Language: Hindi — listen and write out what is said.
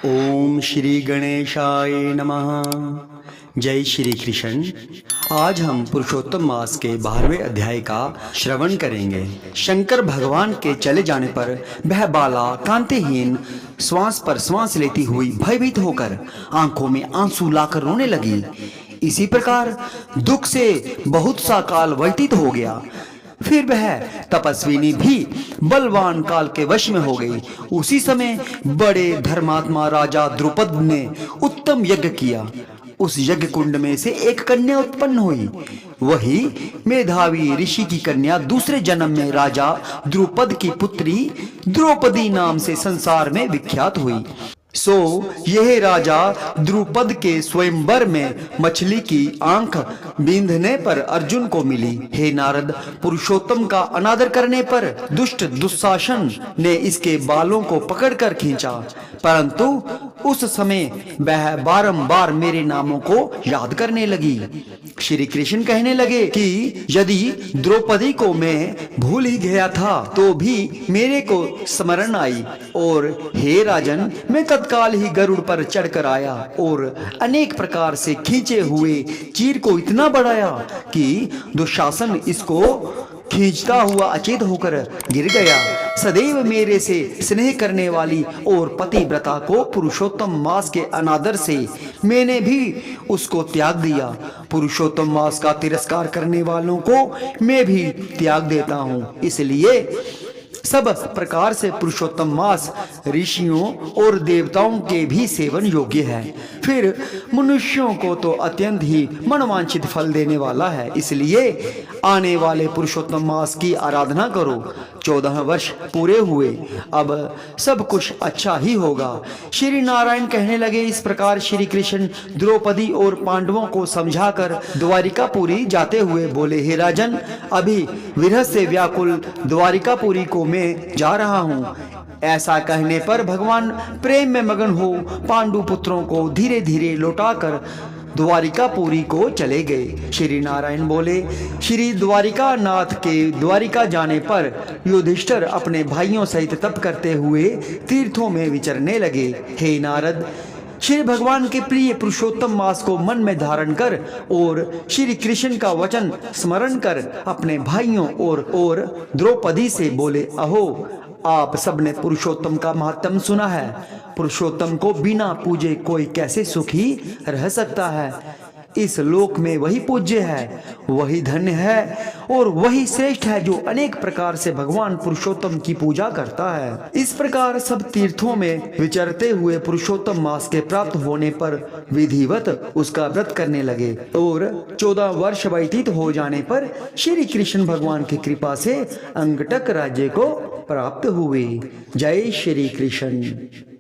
ओम श्री गणेशाय नमः। जय श्री कृष्ण। आज हम पुरुषोत्तम मास के 12वें अध्याय का श्रवण करेंगे। शंकर भगवान के चले जाने पर वह बाला कांतिहीन श्वास पर श्वास लेती हुई भयभीत होकर आंखों में आंसू लाकर रोने लगी। इसी प्रकार दुख से बहुत सा काल व्यतीत हो गया। फिर वह तपस्विनी भी बलवान काल के वश में हो गई। उसी समय बड़े धर्मात्मा राजा द्रुपद ने उत्तम यज्ञ किया। उस यज्ञ कुंड में से एक कन्या उत्पन्न हुई। वही मेधावी ऋषि की कन्या दूसरे जन्म में राजा द्रुपद की पुत्री द्रौपदी नाम से संसार में विख्यात हुई। सो यह राजा द्रुपद के स्वयंवर में मछली की आंख बींधने पर अर्जुन को मिली। हे नारद, पुरुषोत्तम का अनादर करने पर दुष्ट दुशासन ने इसके बालों को पकड़कर खींचा, परंतु उस समय वह बारंबार मेरे नामों को याद करने लगी। श्री कृष्ण कहने लगे कि यदि द्रौपदी को मैं भूल ही गया था तो भी मेरे को स्मरण आई, और हे राजन, मैं तत्काल ही गरुड़ पर चढ़कर आया और अनेक प्रकार से खींचे हुए चीर को इतना बढ़ाया कि दुशासन इसको खींचता हुआ अचेत होकर गिर गया। सदैव मेरे से स्नेह करने वाली और पतिव्रता को पुरुषोत्तम मास के अनादर से मैंने भी उसको त्याग दिया। पुरुषोत्तम मास का तिरस्कार करने वालों को मैं भी त्याग देता हूँ। इसलिए सब प्रकार से पुरुषोत्तम मास ऋषियों और देवताओं के भी सेवन योग्य है। फिर मनुष्यों को तो अत्यंत ही मनवांछित फल देने वाला है। इसलिए आने वाले पुरुषोत्तम मास की आराधना करो। 14 वर्ष पूरे हुए, अब सब कुछ अच्छा ही होगा। श्री नारायण कहने लगे। इस प्रकार श्री कृष्ण द्रौपदी और पांडवों को समझाकर द्वारिकापुरी जाते हुए बोले, हे राजन, अभी विरह से व्याकुल द्वारिकापुरी को मैं जा रहा हूँ। ऐसा कहने पर भगवान प्रेम में मगन हो पांडु पुत्रों को धीरे धीरे लौटाकर द्वारिकापुरी को चले गए। श्री नारायण बोले, श्री द्वारिका नाथ के द्वारिका जाने पर युधिष्ठिर अपने भाइयों सहित तप करते हुए तीर्थों में विचरने लगे। हे नारद, श्री भगवान के प्रिय पुरुषोत्तम मास को मन में धारण कर और श्री कृष्ण का वचन स्मरण कर अपने भाइयों और द्रौपदी से बोले, अहो, आप सबने पुरुषोत्तम का महात्म सुना है। पुरुषोत्तम को बिना पूजे कोई कैसे सुखी रह सकता है। इस लोक में वही पूज्य है, वही धन्य है और वही श्रेष्ठ है जो अनेक प्रकार से भगवान पुरुषोत्तम की पूजा करता है। इस प्रकार सब तीर्थों में विचरते हुए पुरुषोत्तम मास के प्राप्त होने पर विधिवत उसका व्रत करने लगे और 14 वर्ष व्यतीत हो जाने पर श्री कृष्ण भगवान की कृपा से अंगटक राज्य को प्राप्त हुए। जय श्री कृष्ण।